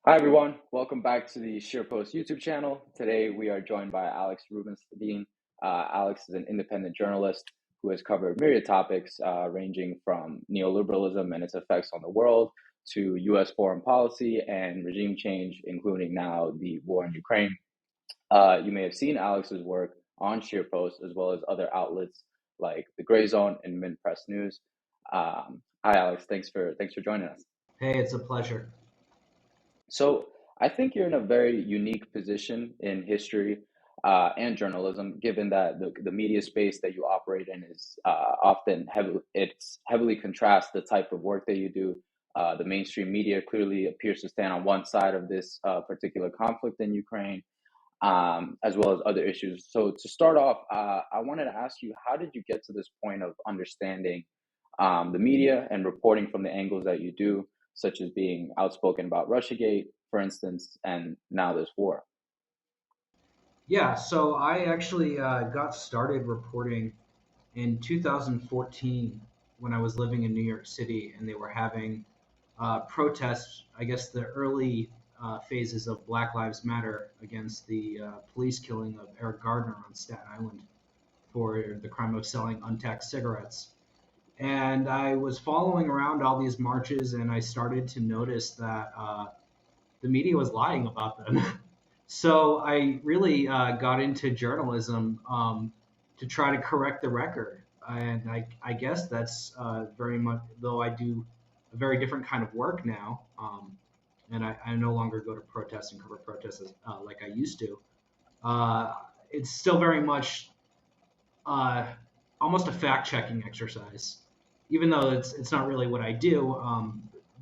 Hi, everyone. Welcome back to the ScheerPost YouTube channel. Today, we are joined by Alex Rubinstein. Alex is an independent journalist who has covered myriad topics ranging from neoliberalism and its effects on the world to U.S. foreign policy and regime change, including now the war in Ukraine. You may have seen Alex's work on ScheerPost as well as other outlets like the Gray Zone and Mint Press News. Hi, Alex. Thanks for joining us. Hey, it's a pleasure. So I think you're in a very unique position in history and journalism, given that the media space that you operate in is often heavily contrasts the type of work that you do. The mainstream media clearly appears to stand on one side of this particular conflict in Ukraine, as well as other issues. So to start off, I wanted to ask you, how did you get to this point of understanding the media and reporting from the angles that you do, such as being outspoken about Russiagate, for instance, and now this war? Yeah, so I actually got started reporting in 2014 when I was living in New York City and they were having protests, I guess the early phases of Black Lives Matter against the police killing of Eric Gardner on Staten Island for the crime of selling untaxed cigarettes. And I was following around all these marches and I started to notice that the media was lying about them. So I really got into journalism to try to correct the record. And I guess that's very much, though I do a very different kind of work now. And I no longer go to protests and cover protests like I used to. Uh, it's still very much uh, almost a fact checking exercise, even though it's not really what I do.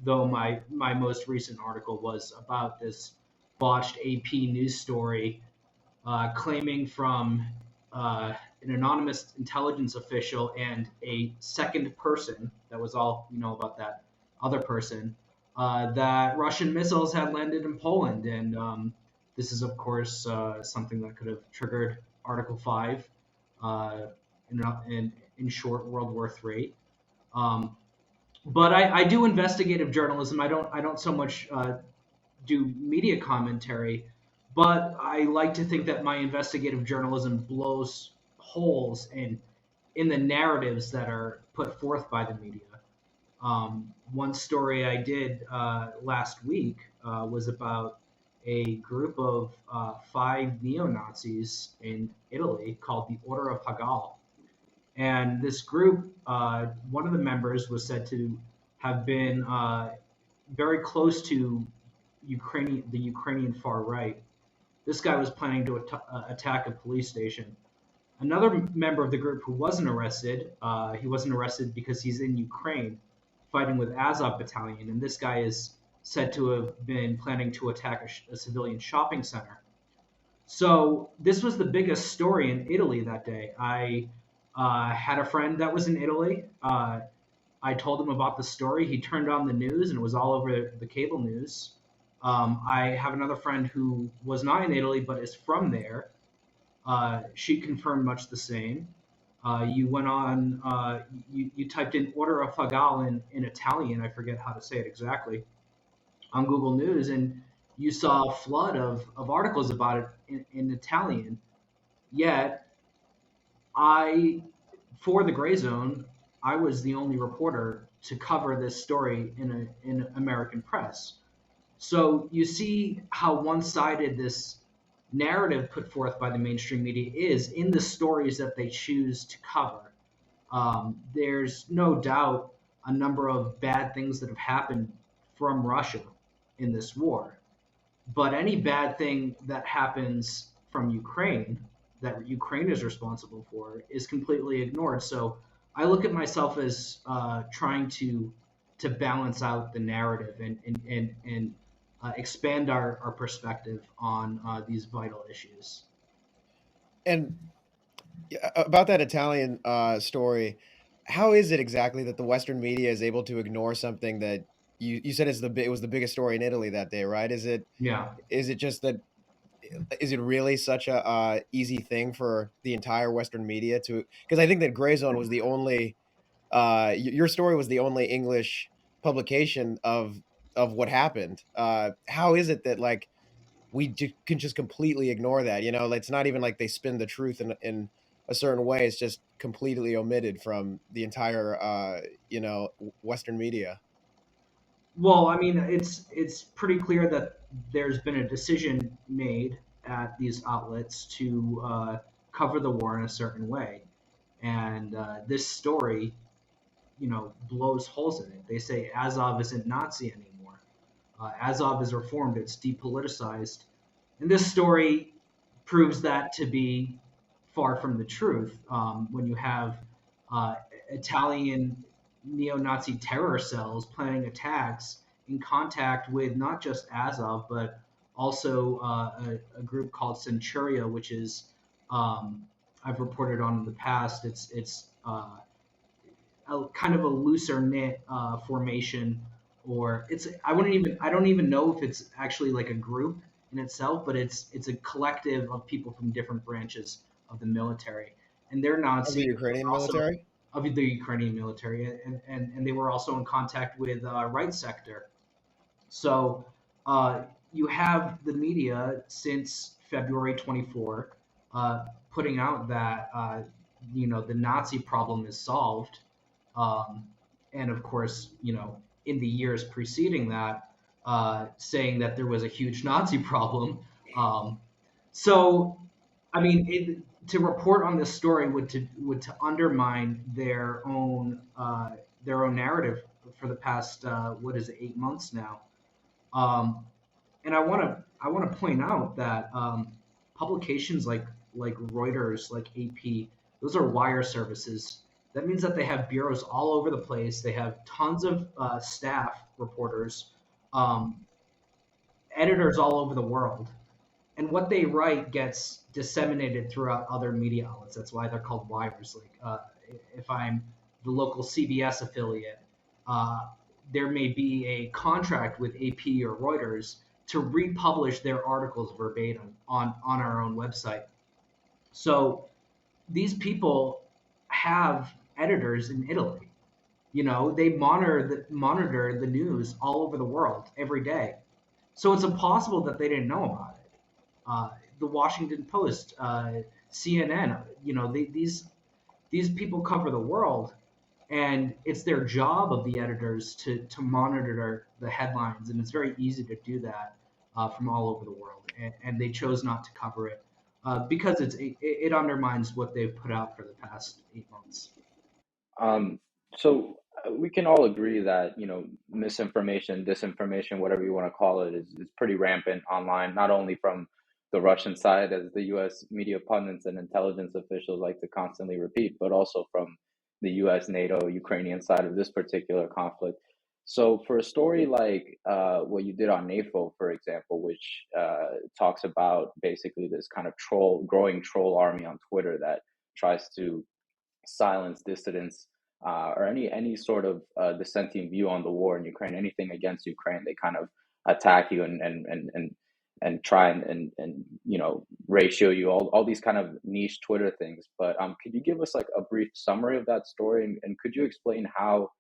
Though my most recent article was about this botched AP news story claiming from an anonymous intelligence official and a second person that was all about that other person that Russian missiles had landed in Poland, and this is of course something that could have triggered Article 5 uh, in short World War III. Um, but I do investigative journalism. I don't so much do media commentary, but I like to think that my investigative journalism blows holes in the narratives that are put forth by the media. One story I did last week was about a group of five neo Nazis in Italy called the Order of Hagel. And this group, one of the members was said to have been very close to the Ukrainian far right. This guy was planning to attack a police station. Another member of the group who wasn't arrested, he wasn't arrested because he's in Ukraine fighting with Azov Battalion, and this guy is said to have been planning to attack a civilian shopping center. So this was the biggest story in Italy that day. I had a friend that was in Italy. I told him about the story. He turned on the news and it was all over the cable news. I have another friend who was not in Italy but is from there. She confirmed much the same. You went on, you typed in Order of Fagal in Italian, I forget how to say it exactly, on Google News, and you saw a flood of articles about it in Italian. Yet, I, for the Gray Zone, I was the only reporter to cover this story in American press. So you see how one-sided this narrative put forth by the mainstream media is in the stories that they choose to cover. There's no doubt a number of bad things that have happened from Russia in this war. But any bad thing that happens from Ukraine, that Ukraine is responsible for, is completely ignored. So I look at myself as trying to balance out the narrative and expand our perspective on these vital issues. And about that Italian story, how is it exactly that the Western media is able to ignore something that you said it was the biggest story in Italy that day, right? Yeah. Is it just that is it really such a easy thing for the entire Western media to? Because I think that Gray Zone was the only your story was the only English publication of what happened. How is it that like can just completely ignore that? You know, it's not even like they spin the truth in a certain way. It's just completely omitted from the entire Western media. Well, I mean, it's pretty clear that there's been a decision made at these outlets to cover the war in a certain way, and this story, blows holes in it. They say Azov isn't Nazi anymore. Azov is reformed. It's depoliticized, and this story proves that to be far from the truth. When you have uh, Italian neo-Nazi terror cells planning attacks in contact with not just Azov, but also a group called Centuria, which is I've reported on in the past. It's a kind of a looser knit formation, or I don't even know if it's actually like a group in itself, but it's a collective of people from different branches of the military, and they're Of the Nazi, but Ukrainian also military? of the Ukrainian military, and they were also in contact with right sector. So uh, you have the media since February 24 putting out that the Nazi problem is solved, um, and of course, in the years preceding that, saying that there was a huge Nazi problem. Um, so, I mean, to report on this story would to undermine their own narrative for the past what is it, 8 months now. Um, and I want to point out that publications like Reuters, like AP, those are wire services. That means that they have bureaus all over the place. They have tons of staff reporters, um, editors all over the world, and what they write gets disseminated throughout other media outlets. That's why they're called wires. Like if I'm the local CBS affiliate, uh, there may be a contract with AP or Reuters to republish their articles verbatim on our own website. So these people have editors in Italy. They monitor the news all over the world every day. So it's impossible that they didn't know about it. The Washington Post, CNN, these people cover the world, and it's their job of the editors to monitor the headlines, and it's very easy to do that from all over the world, and they chose not to cover it because it undermines what they've put out for the past 8 months. So we can all agree that, misinformation, disinformation, whatever you want to call it, is pretty rampant online, not only from the Russian side, as the US media pundits and intelligence officials like to constantly repeat, but also from the US, NATO, Ukrainian side of this particular conflict. So for a story like what you did on NAFO, for example, which talks about basically this kind of growing troll army on Twitter that tries to silence dissidents, or any sort of dissenting view on the war in Ukraine, anything against Ukraine, they kind of attack you and try and ratio you, all these kind of niche Twitter things. But could you give us like a brief summary of that story, and could you explain how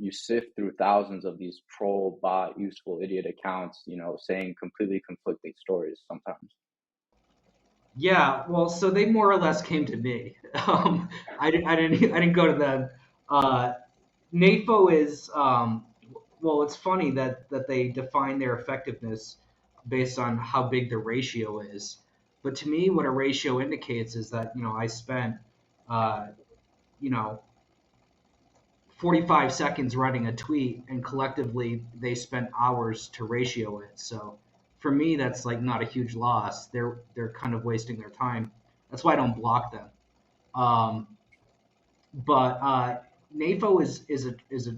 you sift through thousands of these troll, bot, useful idiot accounts, saying completely conflicting stories sometimes? Yeah, well, so they more or less came to me. I didn't go to them. Uh, NAFO is well, it's funny that they define their effectiveness based on how big the ratio is. But to me, what a ratio indicates is that I spent uh, you know 45 seconds writing a tweet, and collectively they spent hours to ratio it. So for me, that's like not a huge loss. They're kind of wasting their time. That's why I don't block them. Um, but NAFO is a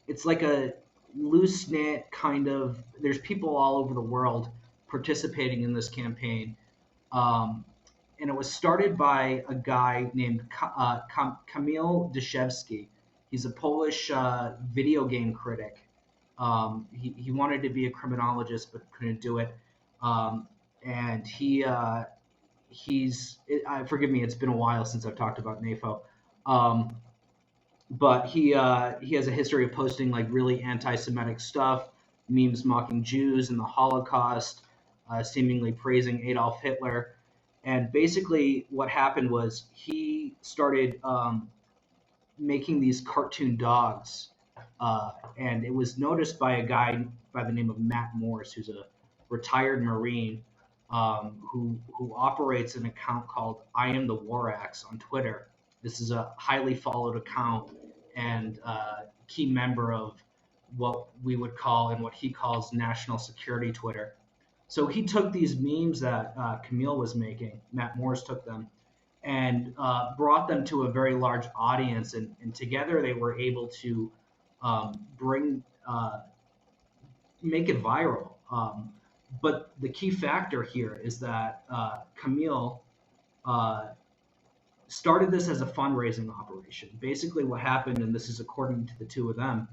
it's like a loose knit kind of. There's people all over the world participating in this campaign, um, and it was started by a guy named Kamil Deshevsky. He's a Polish video game critic. He wanted to be a criminologist but couldn't do it, and forgive me, it's been a while since I've talked about NAFO. Um, but he has a history of posting like really anti-Semitic stuff, memes mocking Jews and the Holocaust, seemingly praising Adolf Hitler. And basically, what happened was he started making these cartoon dogs, and it was noticed by a guy by the name of Matt Morse, who's a retired Marine, who operates an account called "I Am the War Axe" on Twitter. This is a highly followed account and key member of what we would call and what he calls national security Twitter. So he took these memes that Camille was making, Matt Morse took them, and brought them to a very large audience. And together they were able to bring, make it viral. But the key factor here is that Camille started this as a fundraising operation. Basically, what happened, and this is according to the two of them,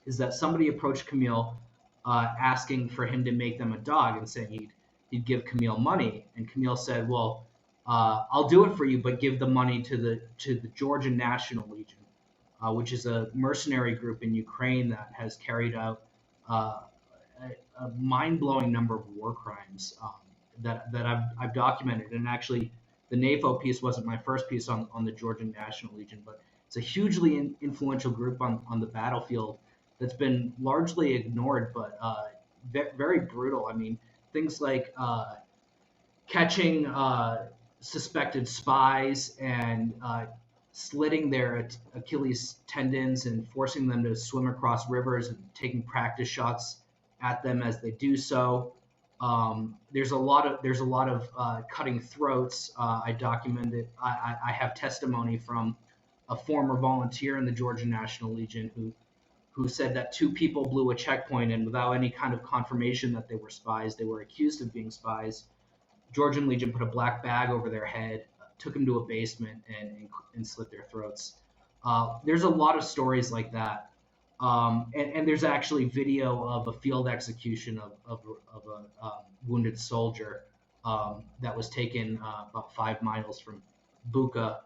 is that somebody approached Camille asking for him to make them a dog and saying he'd give Camille money. And Camille said, "Well, I'll do it for you, but give the money to the Georgian National Legion, which is a mercenary group in Ukraine that has carried out a mind-blowing number of war crimes that I've documented. And actually, the NAFO piece wasn't my first piece on the Georgian National Legion, but it's a hugely influential group on the battlefield that's been largely ignored, but very brutal. I mean, things like catching suspected spies and slitting their Achilles tendons and forcing them to swim across rivers and taking practice shots at them as they do so. There's a lot of cutting throats. I documented. I have testimony from a former volunteer in the Georgian National Legion who said that two people blew a checkpoint, and without any kind of confirmation that they were spies, they were accused of being spies. Georgian Legion put a black bag over their head, took them to a basement, and slit their throats. There's a lot of stories like that. And there's actually video of a field execution of a wounded soldier that was taken about 5 miles from Bucha.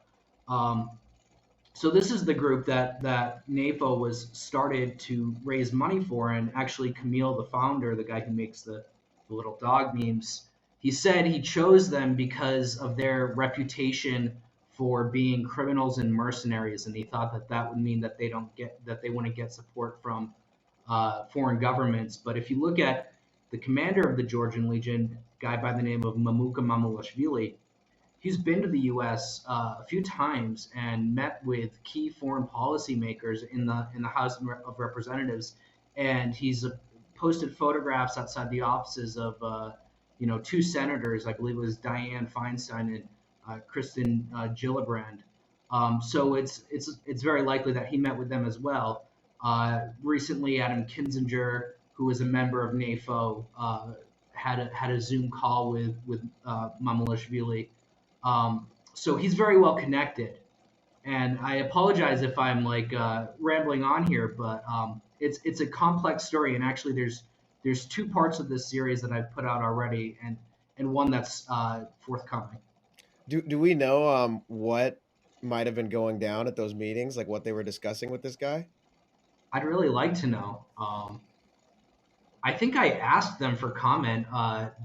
So this is the group that NAFO was started to raise money for, and actually Camille, the founder, the guy who makes the little dog memes, he said he chose them because of their reputation for being criminals and mercenaries, and he thought that would mean that they wouldn't get support from foreign governments. But if you look at the commander of the Georgian Legion, a guy by the name of Mamuka Mamulashvili, he's been to the U.S. A few times and met with key foreign policy makers in the House of Representatives, and he's posted photographs outside the offices of two senators. I believe it was Dianne Feinstein and Kristen Gillibrand. So it's very likely that he met with them as well. Recently, Adam Kinzinger, who is a member of NAFO, had a Zoom call with Mamulashvili. So he's very well connected. And I apologize if I'm rambling on here, but it's a complex story. And actually, there's 2 parts of this series that I've put out already, and one that's forthcoming. Do we know what might have been going down at those meetings, like what they were discussing with this guy? I'd really like to know. I think I asked them for comment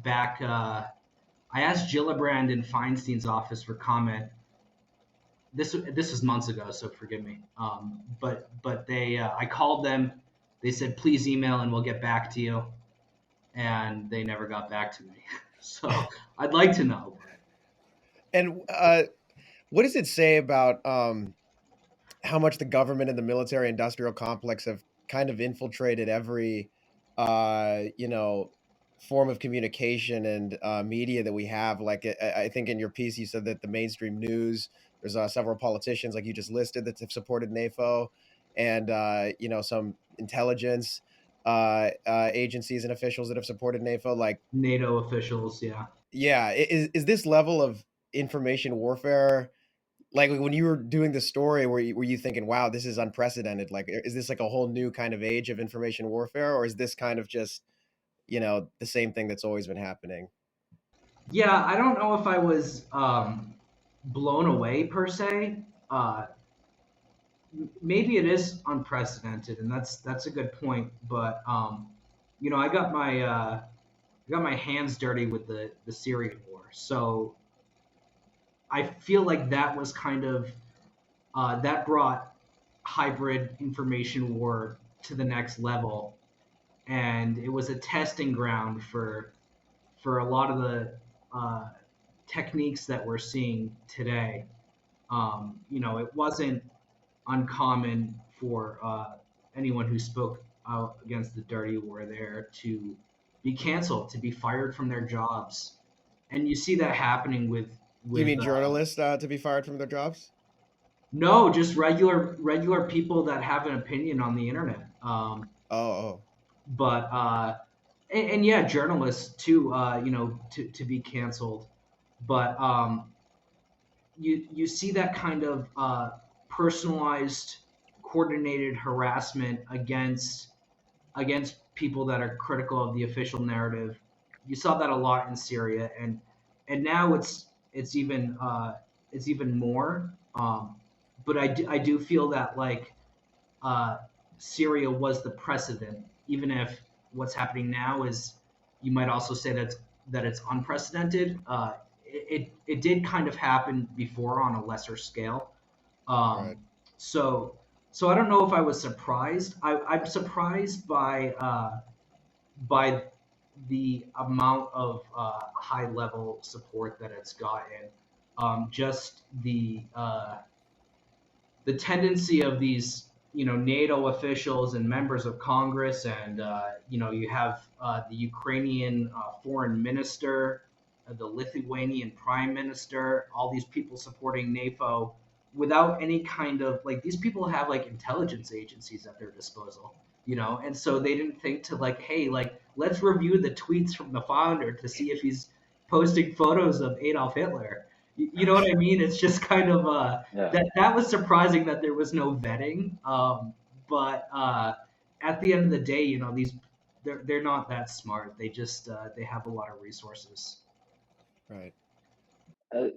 back. I asked Gillibrand in Feinstein's office for comment. This was months ago, so forgive me. But they I called them. They said, please email and we'll get back to you. And they never got back to me. So I'd like to know. And what does it say about how much the government and the military industrial complex have kind of infiltrated every, form of communication and media that we have? Like, I think in your piece, you said that the mainstream news, there's several politicians like you just listed that have supported NAFO, and, some intelligence agencies and officials that have supported NAFO, like NATO officials, yeah. Yeah. Is this level of information warfare, like when you were doing the story, were you thinking, wow, this is unprecedented? Like, is this like a whole new kind of age of information warfare, or is this kind of just, the same thing that's always been happening? Yeah, I don't know if I was blown away per se. Maybe it is unprecedented, and that's a good point. But I got my hands dirty with the Syrian war. So I feel like that was kind of that brought hybrid information war to the next level, and it was a testing ground for a lot of the uh, techniques that we're seeing today. It wasn't uncommon for anyone who spoke out against the dirty war there to be canceled, to be fired from their jobs, and you see that happening You with mean journalists to be fired from their jobs? no, just regular people that have an opinion on the internet. Oh, oh, But and yeah, journalists too. To be canceled, but you see that kind of personalized, coordinated harassment against people that are critical of the official narrative. You saw that a lot in Syria, and now it's even more. But I do feel that like uh, Syria was the precedent, even if what's happening now is you might also say that it's unprecedented. It did kind of happen before on a lesser scale. right. Um, so so I don't know if I was surprised. I'm surprised by the amount of high level support that it's gotten. Just the tendency of these NATO officials and members of Congress, and you have the Ukrainian foreign minister, the Lithuanian prime minister, all these people supporting NAFO without any kind of like these people have like intelligence agencies at their disposal, and so they didn't think to like, hey, like let's review the tweets from the founder to see if he's posting photos of Adolf Hitler. You know what I mean? It's just kind of Yeah. that was surprising that there was no vetting. But at the end of the day, these they're not that smart. They just they have a lot of resources. Right. Uh,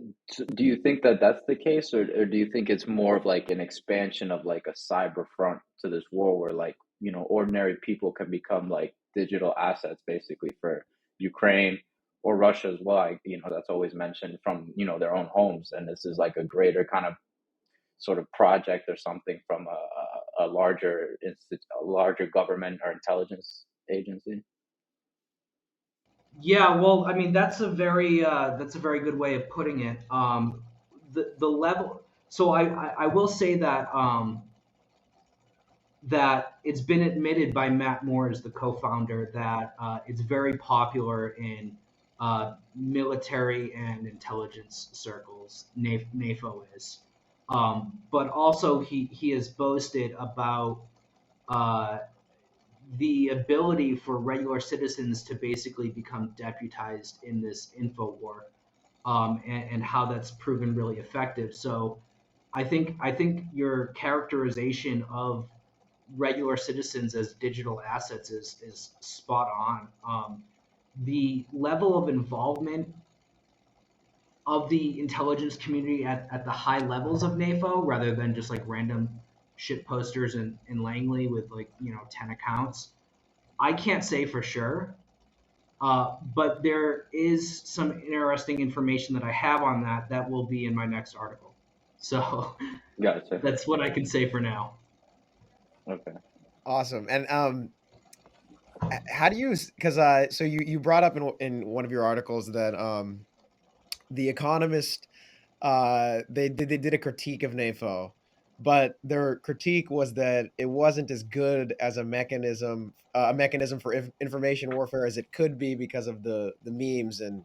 do you think that that's the case, or do you think it's more of like an expansion of like a cyber front to this war where like, ordinary people can become like digital assets basically for Ukraine or Russia as well? That's always mentioned from, their own homes. And this is like a greater kind of sort of project or something from a larger a larger government or intelligence agency. Yeah, well, I mean that's a very good way of putting it. The level. So I will say that it's been admitted by Matt Moores, the co-founder, that it's very popular in military and intelligence circles. NAFO is, but also he has boasted about uh, the ability for regular citizens to basically become deputized in this info war, and how that's proven really effective. So I think your characterization of regular citizens as digital assets is spot on. The level of involvement of the intelligence community at the high levels of NAFO, rather than just like random shit posters in Langley with like 10 accounts, I can't say for sure. But there is some interesting information that I have on that will be in my next article. So Gotcha. that's what I can say for now. Okay. Awesome. And how do you? Because so you brought up in one of your articles that the Economist they did a critique of NAFO, but their critique was that it wasn't as good as a mechanism for information warfare as it could be because of the memes and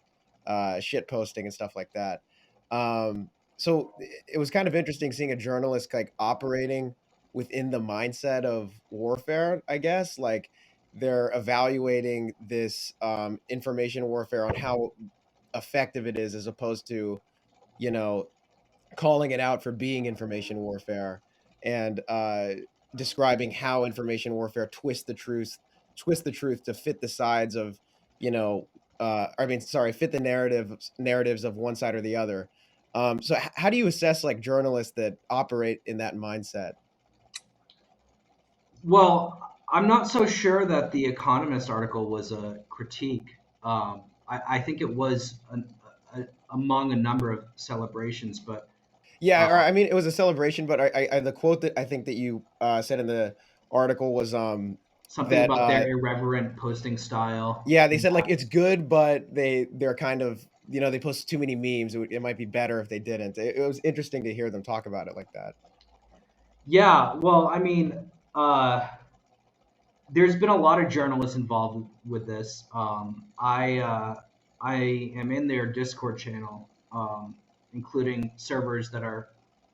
shit posting and stuff like that. So it was kind of interesting seeing a journalist like operating within the mindset of warfare, I guess. Like they're evaluating this information warfare on how effective it is as opposed to, you know, calling it out for being information warfare and describing how information warfare twist the truth to fit the sides of, you know, I mean, sorry, fit the narratives of one side or the other. So how do you assess like journalists that operate in that mindset? Well, I'm not so sure that the Economist article was a critique. I think it was among a number of celebrations, but Yeah, uh, or I mean, it was a celebration, but the quote that I think that you said in the article was something that about their irreverent posting style. yeah, they said like it's good, but they're kind of, they post too many memes. It might be better if they didn't. It was interesting to hear them talk about it like that. Yeah, well, I mean, there's been a lot of journalists involved with this. I am in their Discord channel, including servers that are.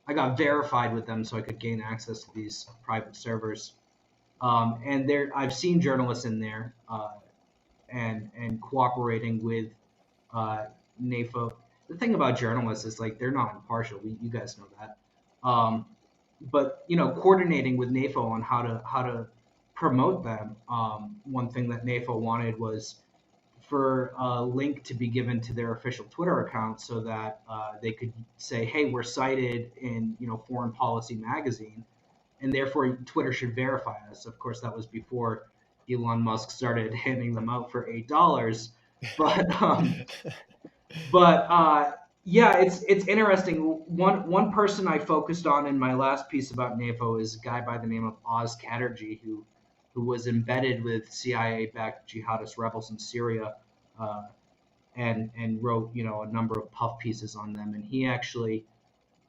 I got verified with them so I could gain access to these private servers. And there, I've seen journalists in there and cooperating with uh, NAFO. The thing about journalists is like they're not impartial. You guys know that. Um, but coordinating with NAFO on how to promote them. One thing that NAFO wanted was for a link to be given to their official Twitter account so that they could say, "Hey, we're cited in Foreign Policy magazine," and therefore Twitter should verify us. Of course, that was before Elon Musk started handing them out for $8. But yeah, it's interesting. One person I focused on in my last piece about NAFO is a guy by the name of Oz Chatterjee, who was embedded with CIA-backed jihadist rebels in Syria, uh, and wrote a number of puff pieces on them. And he actually,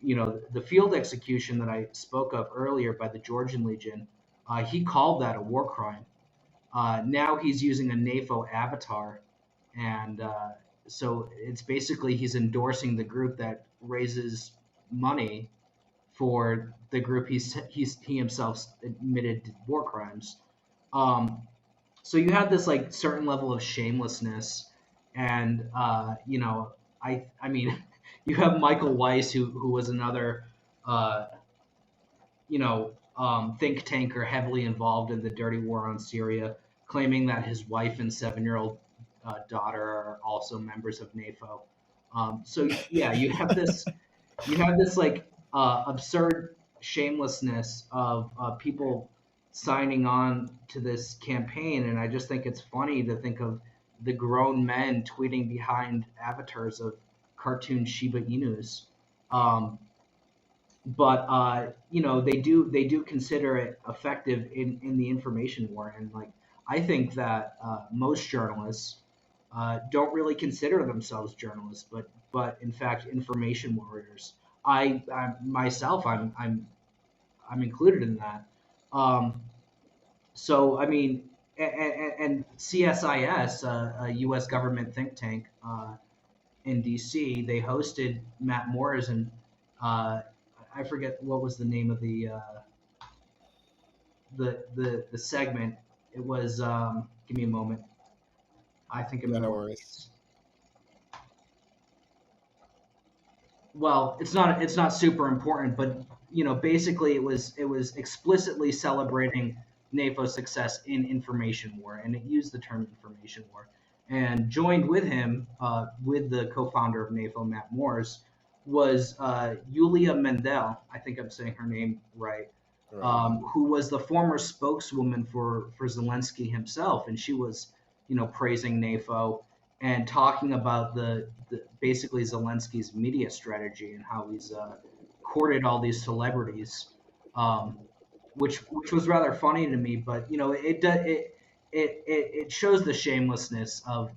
the field execution that I spoke of earlier by the Georgian Legion, he called that a war crime. Now he's using a NAFO avatar, and so it's basically he's endorsing the group that raises money for the group he himself admitted did war crimes. Um, so you have this like certain level of shamelessness, and I mean, you have Michael Weiss who was another uh, think tanker heavily involved in the dirty war on Syria, claiming that his wife and 7-year-old daughter are also members of NAFO. So yeah, you have this like absurd shamelessness of people signing on to this campaign, and I just think it's funny to think of the grown men tweeting behind avatars of cartoon Shiba Inus. Um, but they do consider it effective in the information war, and like I think that most journalists don't really consider themselves journalists, but in fact information warriors. I myself, I'm included in that. Um, so I mean, and CSIS, a U.S. government think tank in D.C., they hosted Matt Moore's, and uh, I forget what was the name of the segment. It was give me a moment. I think I'm Yeah, gonna. no worries. Well, it's not super important, but basically it was explicitly celebrating NAFO's success in information war, and it used the term information war. And joined with him, with the co-founder of NAFO, Matt Moores, was Yulia Mendel. I think I'm saying her name right. Right. Yeah. Who was the former spokeswoman for Zelensky himself, and she was, praising NAFO and talking about the basically Zelensky's media strategy and how he's courted all these celebrities, um, which was rather funny to me. But it shows the shamelessness of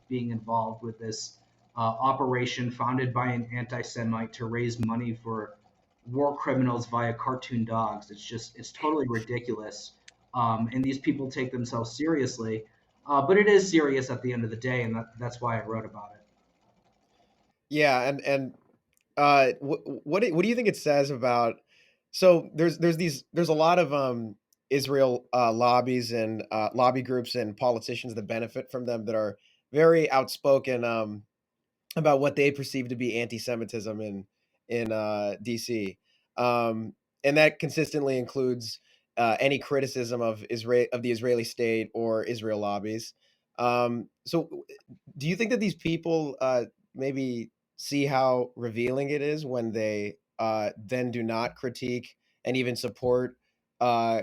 being involved with this operation founded by an anti-Semite to raise money for war criminals via cartoon dogs. It's totally ridiculous, and these people take themselves seriously. But it is serious at the end of the day, and that's why I wrote about it. Yeah, and what do you think it says about? So there's a lot of Israel lobbies and lobby groups and politicians that benefit from them that are very outspoken about what they perceive to be anti-Semitism in DC, um, and that consistently includes any criticism of the Israeli state or Israel lobbies. So, do you think that these people maybe see how revealing it is when they then do not critique and even support? uh,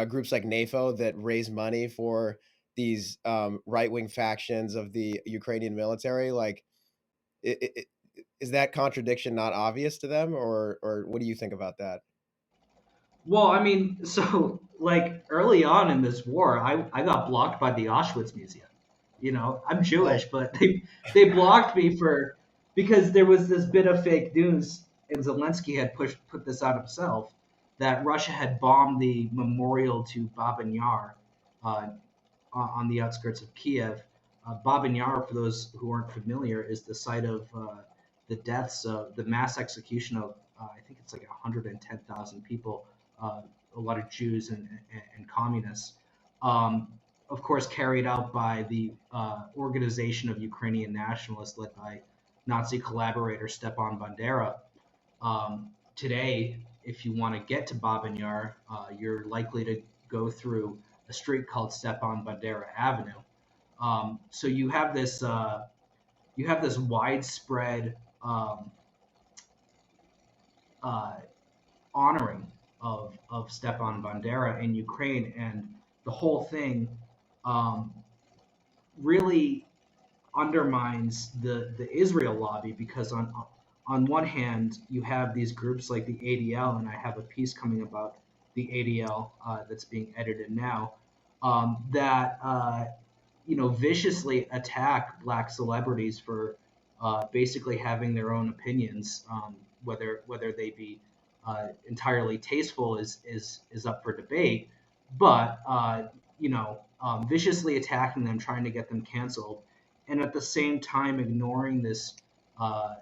groups like NAFO that raise money for these right-wing factions of the Ukrainian military? Like, is that contradiction not obvious to them, or what do you think about that? Well, I mean, so like early on in this war, I got blocked by the Auschwitz Museum. You know, I'm Jewish, Oh, but they blocked me for because there was this bit of fake news, and Zelensky had put this out himself that Russia had bombed the memorial to Babin Yar uh, on the outskirts of Kiev. Babin Yar, for those who aren't familiar, is the site of the deaths of the mass execution of I think it's like 110,000 people, a lot of Jews and communists. Um, of course, carried out by the organization of Ukrainian nationalists led by Nazi collaborator Stepan Bandera. Today, if you want to get to Babin Yar, you're likely to go through a street called Stepan Bandera Avenue. So you have this widespread uh, honoring of Stepan Bandera in Ukraine, and the whole thing um, really undermines the Israel lobby because on one hand you have these groups like the ADL, and I have a piece coming about the ADL that's being edited now that viciously attack black celebrities for basically having their own opinions, whether they be entirely tasteful is up for debate, but viciously attacking them, trying to get them canceled, and at the same time ignoring this uh,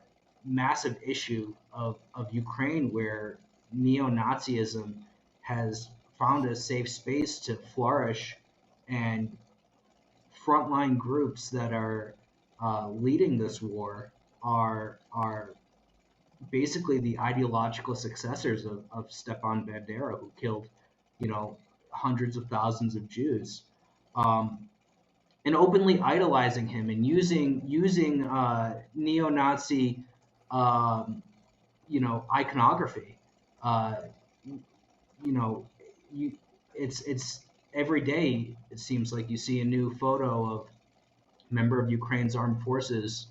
massive issue of Ukraine, where neo-Nazism has found a safe space to flourish, and frontline groups that are leading this war are basically the ideological successors of Stepan Bandera, who killed, you know, hundreds of thousands of Jews, um, and openly idolizing him and using neo-Nazi, um, iconography. Uh, you know, you it's every day it seems like you see a new photo of a member of Ukraine's armed forces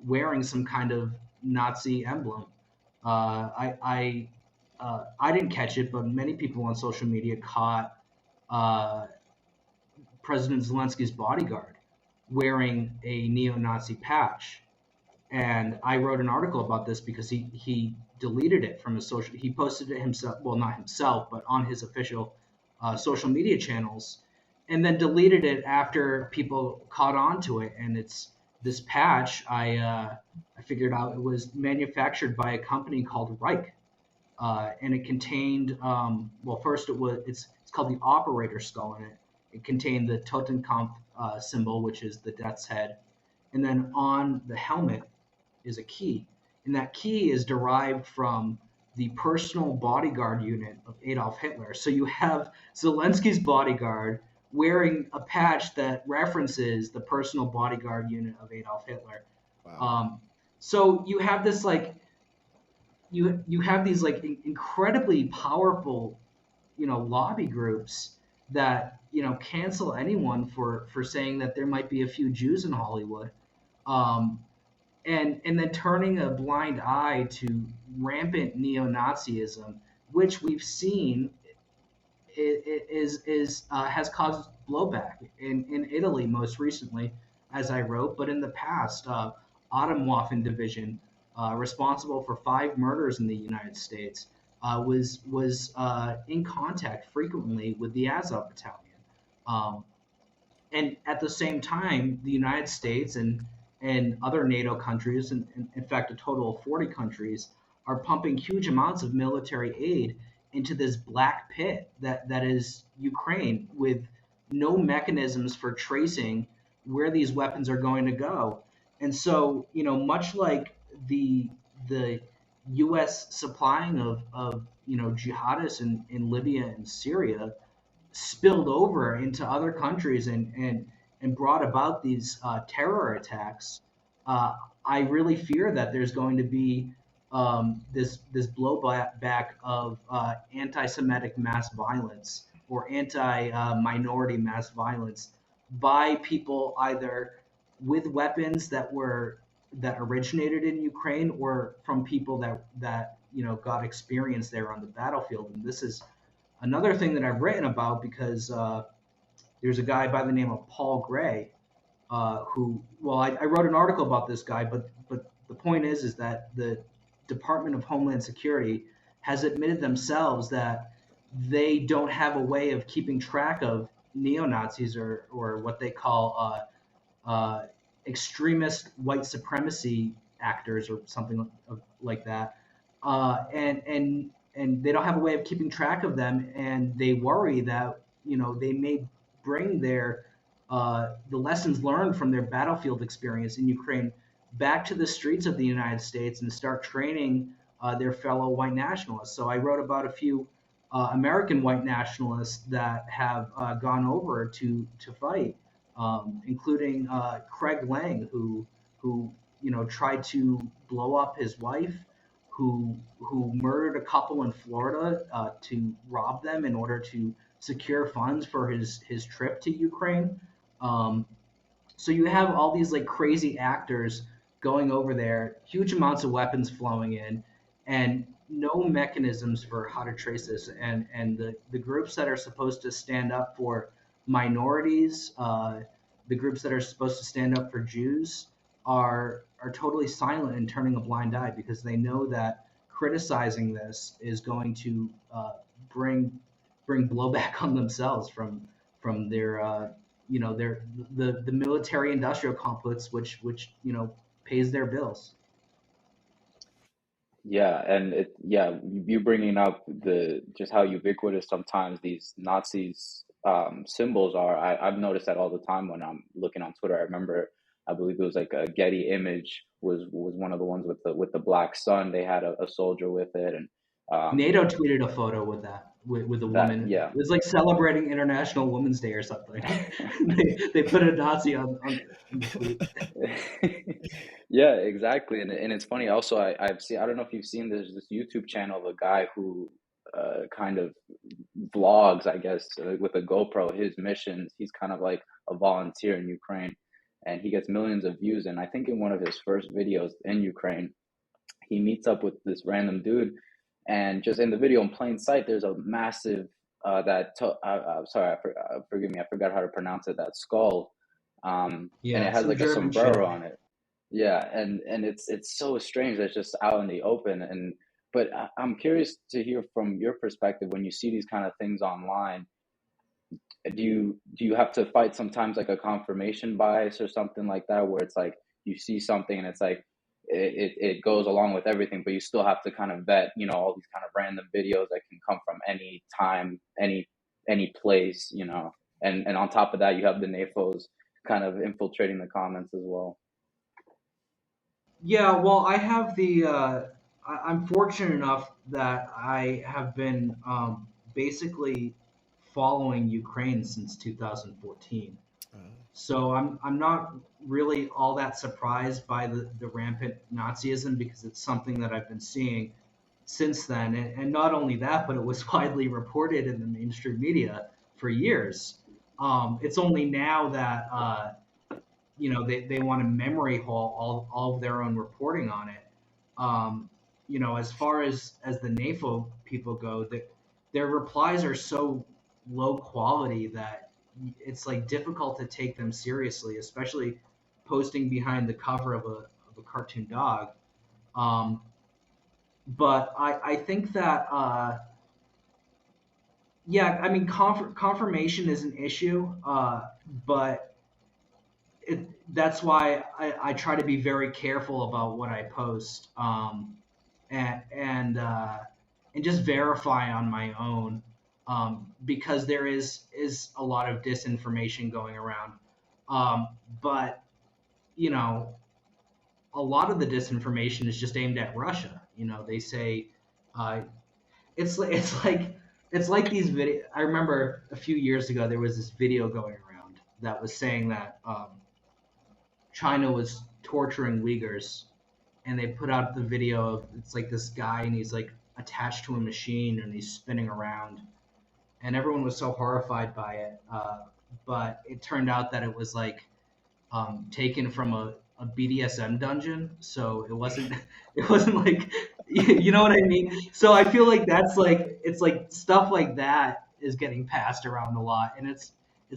wearing some kind of Nazi emblem. I didn't catch it, but many people on social media caught uh, President Zelensky's bodyguard wearing a neo-Nazi patch, and I wrote an article about this because he deleted it from his social. He posted it himself, well, not himself, but on his official social media channels, and then deleted it after people caught on to it. And it's this patch. I figured out it was manufactured by a company called Reich, and it contained well, first it's called the operator skull, and it contained the Totenkopf symbol, which is the death's head, and then on the helmet is a key, and that key is derived from the personal bodyguard unit of Adolf Hitler. So you have Zelensky's bodyguard wearing a patch that references the personal bodyguard unit of Adolf Hitler. Wow. So you have this like you have these like incredibly powerful lobby groups that cancel anyone for saying that there might be a few Jews in Hollywood, um, and then turning a blind eye to rampant neo-Nazism, which we've seen has caused blowback in Italy most recently, as I wrote, but in the past, Atomwaffen Division, responsible for 5 murders in the United States, was in contact frequently with the Azov Battalion. Um, and at the same time, the United States and other NATO countries, and in fact, a total of 40 countries, are pumping huge amounts of military aid into this black pit that is Ukraine, with no mechanisms for tracing where these weapons are going to go. And so, much like the U.S. supplying of jihadists in Libya and Syria spilled over into other countries and brought about these terror attacks, uh, I really fear that there's going to be this blowback of anti-Semitic mass violence or anti-minority mass violence by people either with weapons that originated in Ukraine or from people that got experience there on the battlefield. And this is another thing that I've written about because there's a guy by the name of Paul Gray who, well, I wrote an article about this guy, but the point is that the Department of Homeland Security has admitted themselves that they don't have a way of keeping track of neo-Nazis or what they call extremist white supremacy actors or something like that, and they don't have a way of keeping track of them, and they worry that they may bring the lessons learned from their battlefield experience in Ukraine back to the streets of the United States and start training their fellow white nationalists. So I wrote about a few American white nationalists that have gone over to fight, including Craig Lang, who tried to blow up his wife, who murdered a couple in Florida to rob them in order to secure funds for his trip to Ukraine. Um, so you have all these like crazy actors going over there, huge amounts of weapons flowing in, and no mechanisms for how to trace this. And the groups that are supposed to stand up for minorities, the groups that are supposed to stand up for Jews, are totally silent and turning a blind eye because they know that criticizing this is going to bring blowback on themselves from their their the military industrial complex which pays their bills. Yeah, and you bringing up the just how ubiquitous sometimes these Nazis symbols are. I've noticed that all the time when I'm looking on Twitter. I remember, I believe it was like a Getty image was one of the ones with the black sun. They had a soldier with it, and NATO tweeted a photo with that with a that woman. yeah. It was like celebrating International Women's Day or something. they put a Nazi on the tweet. Yeah, exactly. And it's funny also I've seen, I don't know if you've seen, this YouTube channel of a guy who kind of vlogs, I guess, with a GoPro, his missions. He's kind of like a volunteer in Ukraine, and he gets millions of views. And I think in one of his first videos in Ukraine, he meets up with this random dude, and just in the video in plain sight, there's a massive sorry, forgive me, I forgot how to pronounce it, that skull, and Yeah, it has some like a German shit. sombrero on it. Yeah, and it's so strange that it's just out in the open. And but I'm curious to hear from your perspective when you see these kind of things online. Do you have to fight sometimes like a confirmation bias or something like that, where it's like you see something and it's like it goes along with everything, but you still have to kind of vet, all these kind of random videos that can come from any time, any place, and on top of that, you have the NAFOs kind of infiltrating the comments as well. Yeah, well, I have I'm fortunate enough that I have been basically following Ukraine since 2014. So I'm not really all that surprised by the rampant Nazism because it's something that I've been seeing since then. And not only that, but it was widely reported in the mainstream media for years. It's only now that they want to memory hole all of their own reporting on it. As far as the NAFO people go, their replies are so low quality that it's like difficult to take them seriously, especially posting behind the cover of a cartoon dog. Um, but I think that yeah, I mean confirmation is an issue, but that's why I try to be very careful about what I post, and and just verify on my own, because there is a lot of disinformation going around, but you know a lot of the disinformation is just aimed at Russia. They say uh, it's like these video. I remember a few years ago there was this video going around that was saying that China was torturing Uyghurs, and they put out the video of it's like this guy and he's like attached to a machine and he's spinning around, and everyone was so horrified by it. But it turned out that it was like taken from a BDSM dungeon, so it wasn't it wasn't like you know what I mean. So I feel like that's like it's like stuff like that is getting passed around a lot, and it's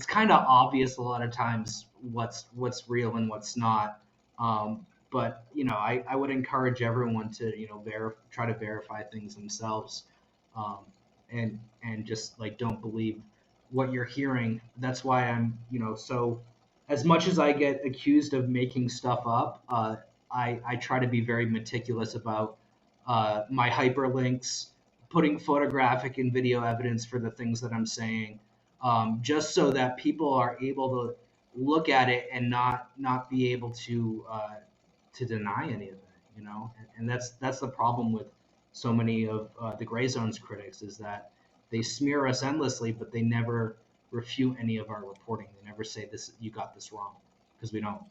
kind of obvious a lot of times what's real and what's not. But I would encourage everyone to try to verify things themselves, um, and just like don't believe what you're hearing. That's why I'm so as much as I get accused of making stuff up, I try to be very meticulous about my hyperlinks, putting photographic and video evidence for the things that I'm saying, just so that people are able to look at it and not be able to deny any of it, and that's the problem with so many of the gray zones critics is that they smear us endlessly, but they never refute any of our reporting. They never say this, you got this wrong, because we don't.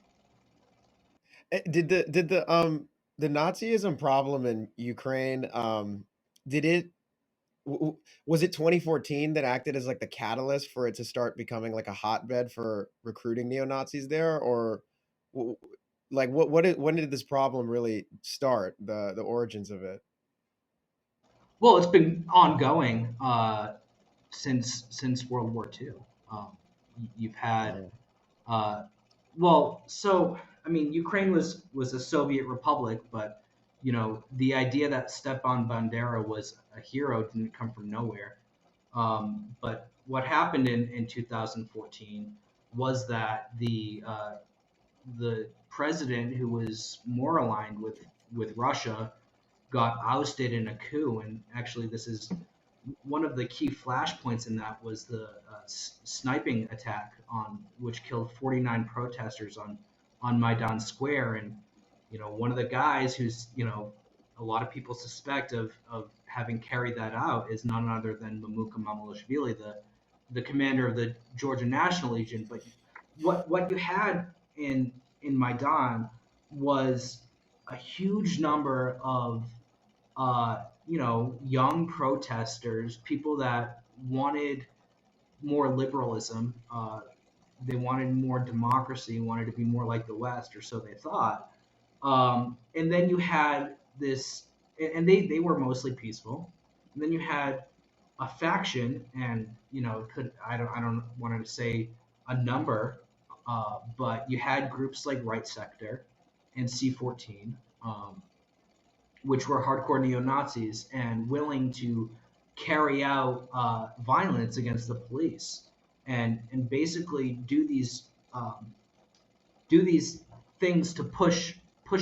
Did the Nazism problem in Ukraine, did it was it 2014 that acted as like the catalyst for it to start becoming like a hotbed for recruiting neo-Nazis there, or w- like when did this problem really start, the origins of it? Well, it's been ongoing since World War II. You've had Oh, Uh, well, so I mean, Ukraine was a Soviet republic, but the idea that Stepan Bandera was a hero didn't come from nowhere. But what happened in 2014 was that the president who was more aligned with Russia got ousted in a coup, and actually, this is one of the key flashpoints in that was the sniping attack on which killed 49 protesters on Maidan Square, and one of the guys who's a lot of people suspect of having carried that out is none other than Mamuka Mamulashvili, the commander of the Georgian National Legion. But what you had in Maidan was a huge number of young protesters, people that wanted more liberalism, they wanted more democracy, wanted to be more like the West, or so they thought. And then you had this, and they were mostly peaceful. And then you had a faction, and could I don't want to say a number, but you had groups like Right Sector and C14. Which were hardcore neo Nazis and willing to carry out violence against the police and basically do these things to push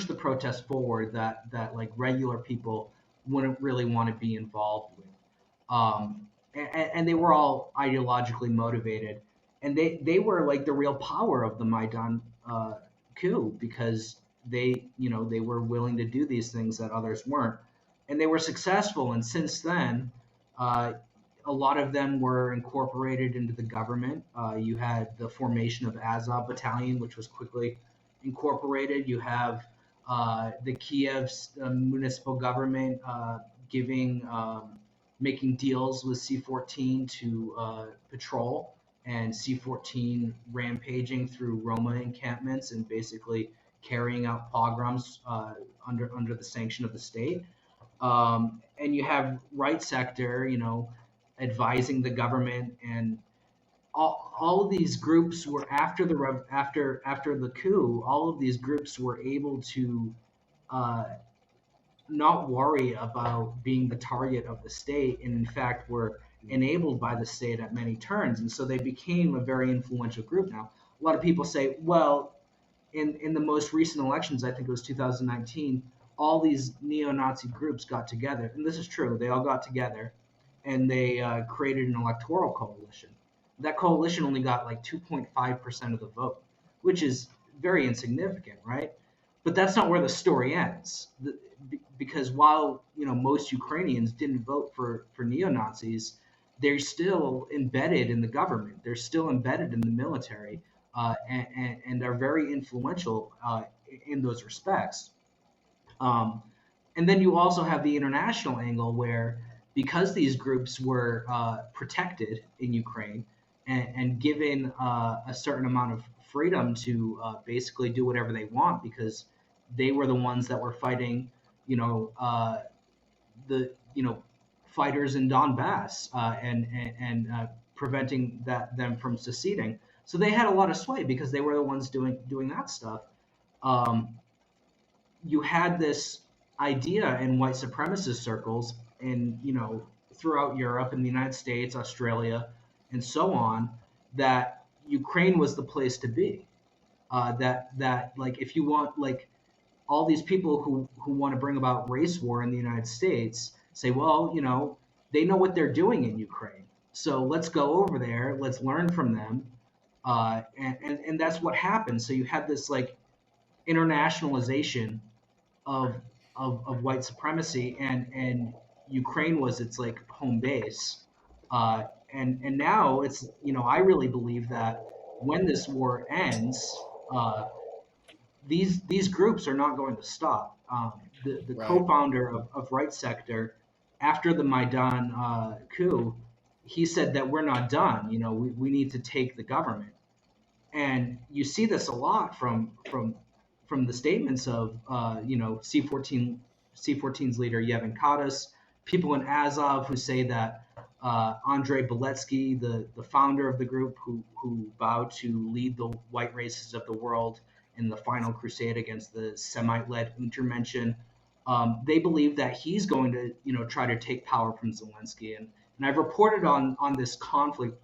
the protest forward that like regular people wouldn't really want to be involved with. And they were all ideologically motivated, and they were like the real power of the Maidan coup, because they were willing to do these things that others weren't, and they were successful. And since then, uh, a lot of them were incorporated into the government. You had the formation of Azov Battalion, which was quickly incorporated. You have the Kiev's municipal government giving making deals with C14 to patrol, and C14 rampaging through Roma encampments and basically carrying out pogroms under the sanction of the state. And you have Right Sector, advising the government, and all of these groups were after the coup. All of these groups were able to uh, not worry about being the target of the state, and in fact were enabled by the state at many turns, and so they became a very influential group. Now, a lot of people say, well, in the most recent elections, I think it was 2019, all these neo-Nazi groups got together, and this is true. They all got together, and they created an electoral coalition. That coalition only got like 2.5% of the vote, which is very insignificant, right? But that's not where the story ends, because while most Ukrainians didn't vote for neo Nazis, they're still embedded in the government. They're still embedded in the military, and are very influential in those respects. Um, and then you also have the international angle where, because these groups were protected in Ukraine and given a certain amount of freedom to basically do whatever they want, because they were the ones that were fighting, you know, the fighters in Donbass and preventing them from seceding. So they had a lot of sway because they were the ones doing that stuff. Um, you had this idea in white supremacist circles in throughout Europe and the United States, Australia, and so on, that Ukraine was the place to be. That like, if you want, like, all these people who want to bring about race war in the United States say, well, they know what they're doing in Ukraine, so let's go over there, let's learn from them, and that's what happened. So you had this like internationalization of of white supremacy, and Ukraine was its like home base. And now it's, I really believe that when this war ends, these groups are not going to stop. The Right. co-founder of Right Sector, after the Maidan coup, he said that we're not done. We need to take the government, and you see this a lot from the statements of C14's leader Yevhen Kadas, people in Azov who say that Andrei Beletsky, the founder of the group who vowed to lead the white races of the world in the final crusade against the Semite-led Untermenschen, they believe that he's going to try to take power from Zelensky, and I've reported on this conflict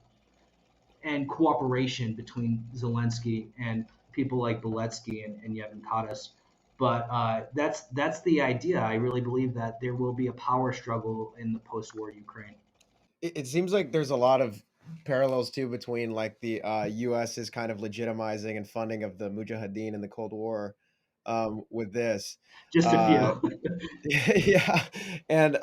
and cooperation between Zelensky and people like Beletsky and Yevhen Kadas. But that's the idea. I really believe that there will be a power struggle in the post-war Ukraine. It seems like there's a lot of parallels too between like the U.S.'s kind of legitimizing and funding of the Mujahideen in the Cold War with this. Just a Uh, few. yeah, and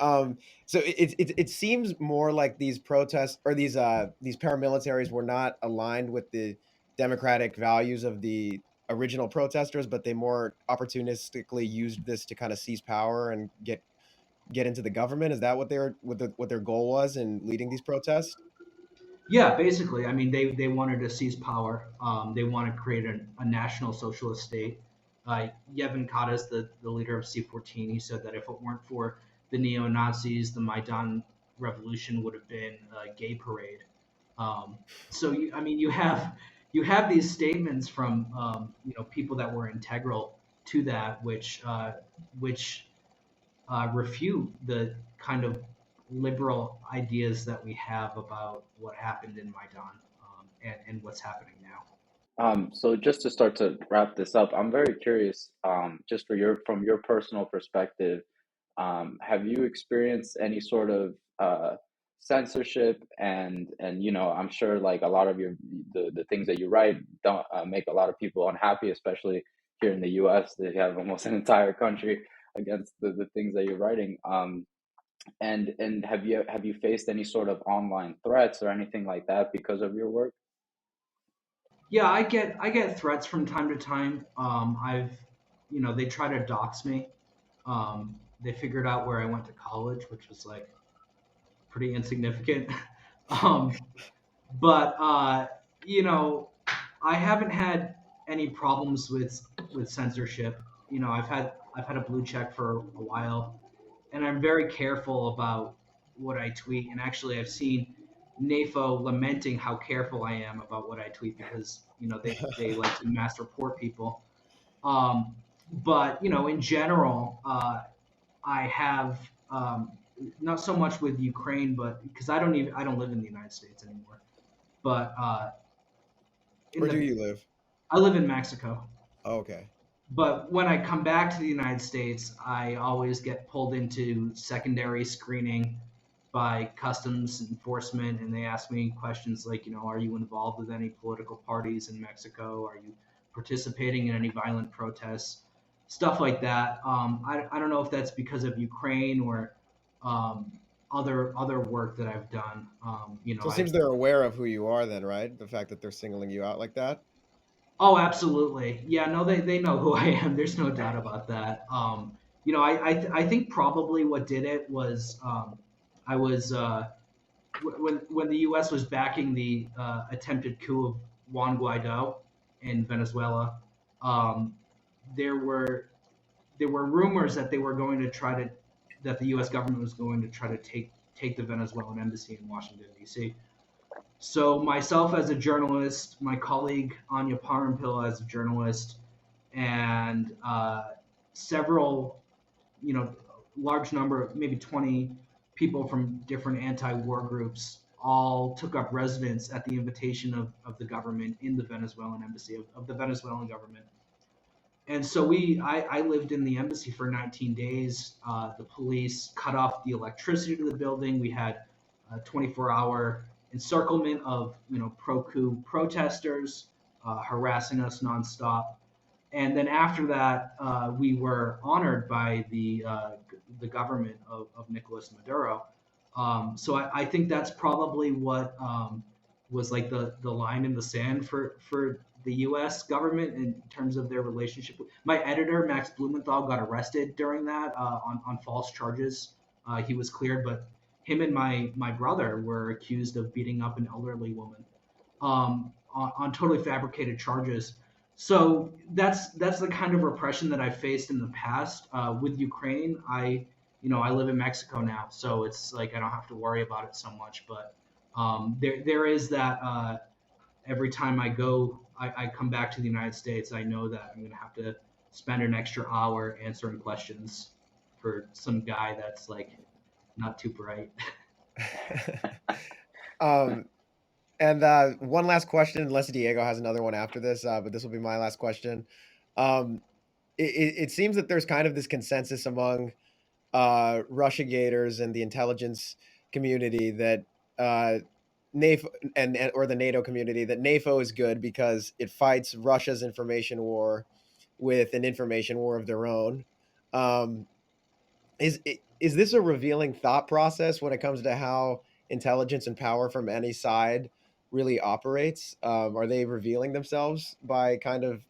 so it seems more like these protests or these paramilitaries were not aligned with the democratic values of the original protesters, but they more opportunistically used this to kind of seize power and get into the government. Is that what their goal was in leading these protests? Yeah, basically. I mean, they wanted to seize power. They want to create a national socialist state. Yevhen Kadas, the leader of C14, he said that if it weren't for the neo Nazis, the Maidan revolution would have been a gay parade. Um, so I mean, you have these statements from people that were integral to that, which refute the kind of liberal ideas that we have about what happened in Maidan, and what's happening now. So just to start to wrap this up, I'm very curious, just from your personal perspective, have you experienced any sort of censorship? And I'm sure like a lot of the things that you write don't make a lot of people unhappy, especially here in the U.S. They have almost an entire country against the things that you're writing. And have you faced any sort of online threats or anything like that because of your work? Yeah, I get threats from time to time. They try to dox me. They figured out where I went to college, which was like pretty insignificant. um, but you know, I haven't had any problems with censorship. I've had a blue check for a while, and I'm very careful about what I tweet. And actually, I've seen NAFO lamenting how careful I am about what I tweet because they like to mass report people. Um, but in general, I have, not so much with Ukraine, but because I don't live in the United States anymore. But in Where do the you live? I live in Mexico. Oh, okay. But when I come back to the United States, I always get pulled into secondary screening by customs enforcement, and they ask me questions like, are you involved with any political parties in Mexico? Are you participating in any violent protests? Stuff like that. I don't know if that's because of Ukraine or um, other work that I've done. So it I seems they're aware of who you are then, right? The fact that they're singling you out like that. Oh, absolutely. Yeah, no, they know who I am. There's no doubt about that. I think probably what did it was I was when the U.S. was backing the attempted coup of Juan Guaido in Venezuela. Um, there were rumors that they were going to try to that the U.S. government was going to try to take the Venezuelan embassy in Washington D.C. So myself as a journalist, my colleague Anya Parampil as a journalist, and several, large number, maybe 20 people from different anti-war groups all took up residence at the invitation of the government in the Venezuelan embassy of the Venezuelan government. And so I lived in the embassy for 19 days. The police cut off the electricity to the building. We had a 24-hour encirclement of pro-coup protesters harassing us nonstop. And then after that, we were honored by the government of Nicolas Maduro. So I think that's probably what was like the line in the sand for the U.S. government in terms of their relationship. My editor Max Blumenthal got arrested during that on false charges. He was cleared, but him and my brother were accused of beating up an elderly woman on totally fabricated charges. So that's the kind of repression that I faced in the past. With Ukraine, I live in Mexico now, so it's like I don't have to worry about it so much. But there is that every time I come back to the United States, I know that I'm going to have to spend an extra hour answering questions for some guy that's like not too bright. And one last question, unless Diego has another one after this, but this will be my last question. It seems that there's kind of this consensus among Russia gators and the intelligence community that NAFO or the NATO community that NAFO is good because it fights Russia's information war with an information war of their own. Is this a revealing thought process when it comes to how intelligence and power from any side really operates? Are they revealing themselves by kind of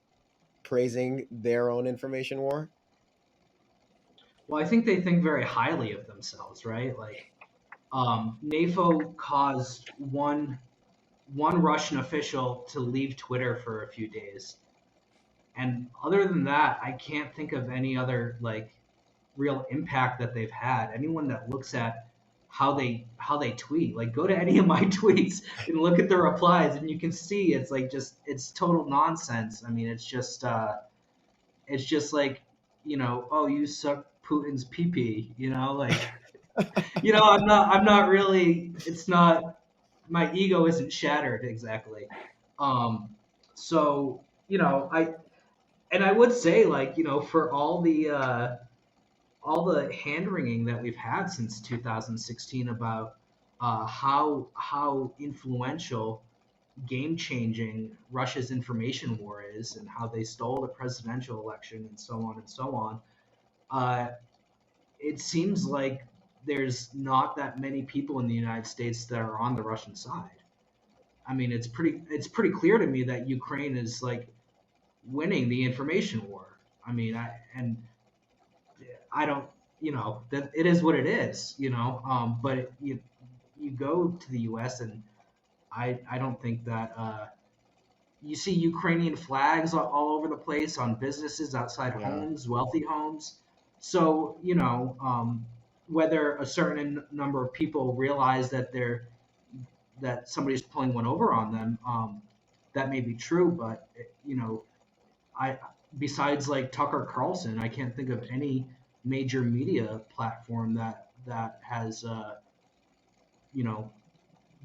praising their own information war? Well, I think they think very highly of themselves, right? Like NAFO caused one Russian official to leave Twitter for a few days, and other than that, I can't think of any other like real impact that they've had. Anyone that looks at how they tweet, like go to any of my tweets and look at the replies, and you can see it's like it's total nonsense. I mean, it's just like oh, you suck Putin's pee, like I'm not really. It's not my ego isn't shattered exactly. Um, so I would say like for all the hand wringing that we've had since 2016 about how influential, game changing Russia's information war is, and how they stole the presidential election, and so on and so on. Uh, it seems like there's not that many people in the United States that are on the Russian side. I mean, it's pretty clear to me that Ukraine is like winning the information war. I mean, I don't, that it is what it is, but you go to the U.S. and I don't think that you see Ukrainian flags all over the place on businesses outside Yeah. homes, wealthy homes. So whether a certain number of people realize that somebody's pulling one over on them, that may be true, but I besides like Tucker Carlson, I can't think of any major media platform that has you know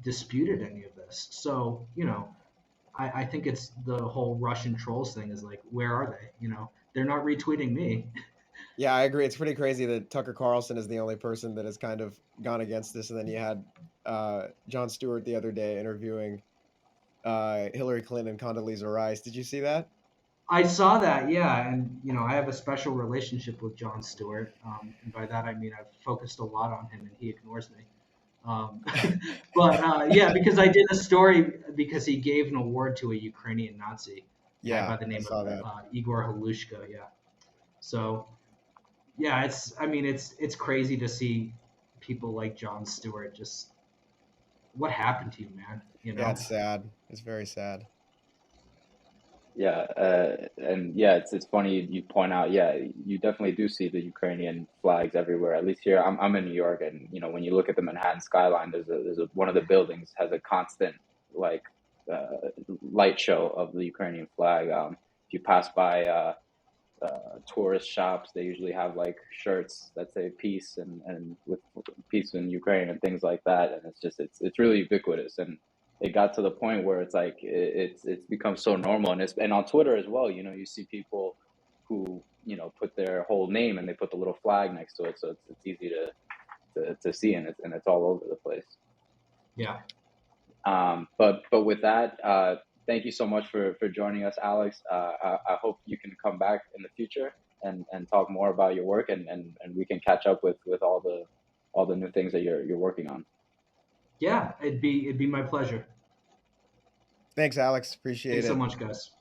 disputed any of this. So I think it's the whole Russian trolls thing is like, where are they? They're not retweeting me. Yeah, I agree. It's pretty crazy that Tucker Carlson is the only person that has kind of gone against this. And then you had Jon Stewart the other day interviewing Hillary Clinton and Condoleezza Rice. Did you see that? I saw that, yeah, and I have a special relationship with Jon Stewart, and by that I mean I've focused a lot on him, and he ignores me. Um, but yeah, because I did a story because he gave an award to a Ukrainian Nazi guy Yeah, by the I name of saw that. Igor Halushka. Yeah, so yeah, it's crazy to see people like Jon Stewart. Just what happened to you, man? You Yeah, know? it's sad. It's very sad. Yeah, and yeah, it's funny you point out. Yeah, you definitely do see the Ukrainian flags everywhere. At least here, I'm in New York, and you know when you look at the Manhattan skyline, there's a one of the buildings has a constant like light show of the Ukrainian flag. If you pass by tourist shops, they usually have like shirts that say peace and with peace in Ukraine and things like that. And it's just it's really ubiquitous. And it got to the point where it's like it's become so normal. And it's and on Twitter as well. You know, you see people who you know put their whole name and they put the little flag next to it, so it's easy to see and it's all over the place. Yeah. But with that, thank you so much for joining us, Alex. I hope you can come back in the future and talk more about your work and we can catch up with all the new things that you're working on. Yeah, it'd be my pleasure. Thanks, Alex. Appreciate Thanks so it. much, guys.